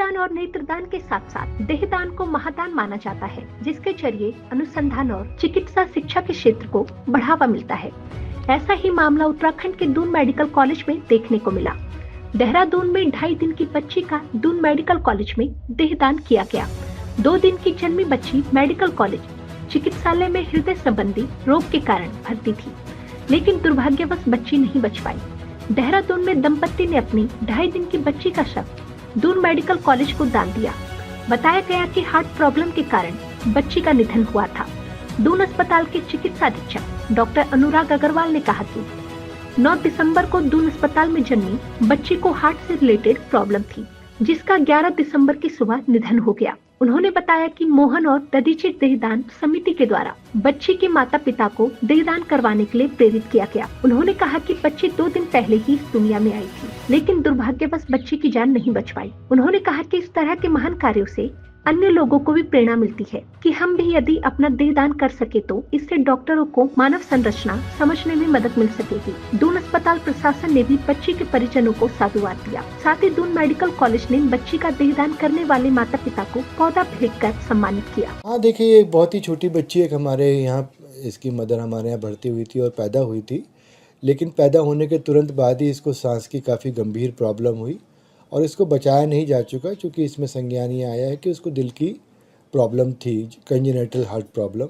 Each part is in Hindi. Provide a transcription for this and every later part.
देहदान और नेत्रदान के साथ साथ देहदान को महादान माना जाता है, जिसके जरिए अनुसंधान और चिकित्सा शिक्षा के क्षेत्र को बढ़ावा मिलता है। ऐसा ही मामला उत्तराखंड के दून मेडिकल कॉलेज में देखने को मिला। देहरादून में 2.5 दिन की बच्ची का दून मेडिकल कॉलेज में देहदान किया गया। 2 दिन की जन्मी बच्ची मेडिकल कॉलेज चिकित्सालय में हृदय संबंधी रोग के कारण भर्ती थी, लेकिन दुर्भाग्यवश बच्ची नहीं बच पाई। देहरादून में दंपति ने अपनी 2.5 दिन की बच्ची का शव दून मेडिकल कॉलेज को दान दिया। बताया गया कि हार्ट प्रॉब्लम के कारण बच्ची का निधन हुआ था। दून अस्पताल के चिकित्सा अधीक्षक डॉक्टर अनुराग अग्रवाल ने कहा कि 9 दिसंबर को दून अस्पताल में जन्मी बच्ची को हार्ट से रिलेटेड प्रॉब्लम थी, जिसका 11 दिसंबर की सुबह निधन हो गया। उन्होंने बताया कि मोहन और दधीचित देहदान समिति के द्वारा बच्ची के माता पिता को देहदान करवाने के लिए प्रेरित किया गया। उन्होंने कहा कि बच्ची 2 दिन पहले ही इस दुनिया में आई थी, लेकिन दुर्भाग्यवश बच्ची की जान नहीं बच पाई। उन्होंने कहा कि इस तरह के महान कार्यों से अन्य लोगों को भी प्रेरणा मिलती है कि हम भी यदि अपना देहदान कर सके तो इससे डॉक्टरों को मानव संरचना समझने में मदद मिल सकेगी। दून अस्पताल प्रशासन ने भी बच्ची के परिजनों को साधुवाद दिया। साथ ही दून मेडिकल कॉलेज ने बच्ची का देहदान करने वाले माता पिता को पौधा भेंटकर सम्मानित किया। हाँ देखिए, एक बहुत ही छोटी बच्ची एक हमारे यहाँ, इसकी मदर हमारे यहाँ भर्ती हुई थी और पैदा हुई थी, लेकिन पैदा होने के तुरंत बाद ही इसको सांस की काफ़ी गंभीर प्रॉब्लम हुई और इसको बचाया नहीं जा चुका, क्योंकि इसमें संज्ञान ये आया है कि उसको दिल की प्रॉब्लम थी, कंजेनिटल हार्ट प्रॉब्लम।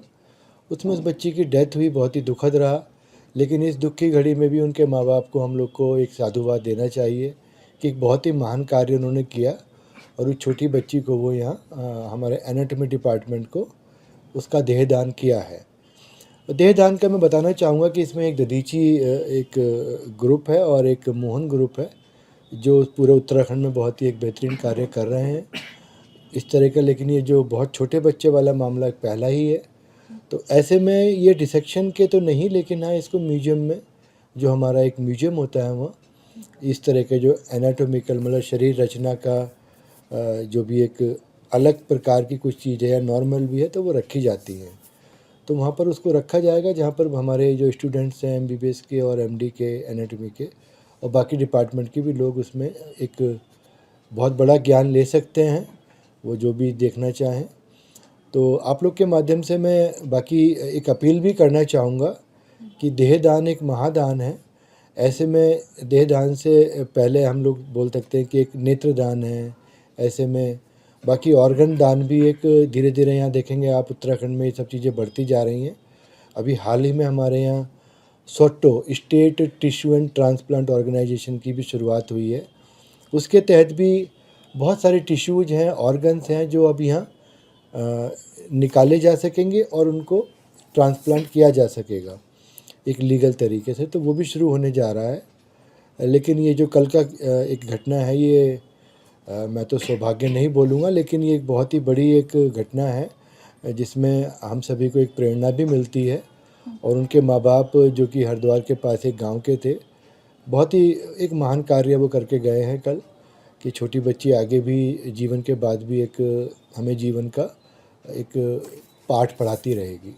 उसमें उस बच्ची की डेथ हुई, बहुत ही दुखद रहा। लेकिन इस दुख की घड़ी में भी उनके माँ बाप को हम लोग को एक साधुवाद देना चाहिए कि एक बहुत ही महान कार्य उन्होंने किया और उस छोटी बच्ची को वो यहाँ हमारे एनाटॉमी डिपार्टमेंट को उसका देहदान किया है। देहदान का मैं बताना चाहूँगा कि इसमें एक दधीची एक ग्रुप है और एक मोहन ग्रुप है, जो पूरे उत्तराखंड में बहुत ही एक बेहतरीन कार्य कर रहे हैं इस तरह का। लेकिन ये जो बहुत छोटे बच्चे वाला मामला पहला ही है, तो ऐसे में ये डिसेक्शन के तो नहीं, लेकिन हाँ इसको म्यूजियम में, जो हमारा एक म्यूजियम होता है वहाँ, इस तरह के जो एनाटोमिकल मतलब शरीर रचना का जो भी एक अलग प्रकार की कुछ चीज़ है या नॉर्मल भी है तो वो रखी जाती हैं, तो वहाँ पर उसको रखा जाएगा, जहाँ पर हमारे जो स्टूडेंट्स हैं MBBS के और MD के एनाटॉमी के और बाकी डिपार्टमेंट के भी लोग उसमें एक बहुत बड़ा ज्ञान ले सकते हैं, वो जो भी देखना चाहें। तो आप लोग के माध्यम से मैं बाकी एक अपील भी करना चाहूँगा कि देहदान एक महादान है। ऐसे में देहदान से पहले हम लोग बोल सकते हैं कि एक नेत्रदान है। ऐसे में बाकी ऑर्गन दान भी एक धीरे धीरे यहाँ देखेंगे आप उत्तराखंड में ये सब चीज़ें बढ़ती जा रही हैं। अभी हाल ही में हमारे यहाँ SOTTO state tissue and transplant organisation की भी शुरुआत हुई है। उसके तहत भी बहुत सारे टिश्यूज़ हैं, ऑर्गन्स हैं जो अब यहाँ निकाले जा सकेंगे और उनको ट्रांसप्लांट किया जा सकेगा एक लीगल तरीके से, तो वो भी शुरू होने जा रहा है। लेकिन ये जो कल का एक घटना है, ये मैं तो सौभाग्य नहीं बोलूँगा, लेकिन ये एक बहुत ही बड़ी एक घटना है जिसमें हम सभी को एक प्रेरणा भी मिलती है। और उनके माँ बाप जो कि हरिद्वार के पास एक गांव के थे, बहुत ही एक महान कार्य वो करके गए हैं कल, कि छोटी बच्ची आगे भी जीवन के बाद भी एक हमें जीवन का एक पाठ पढ़ाती रहेगी।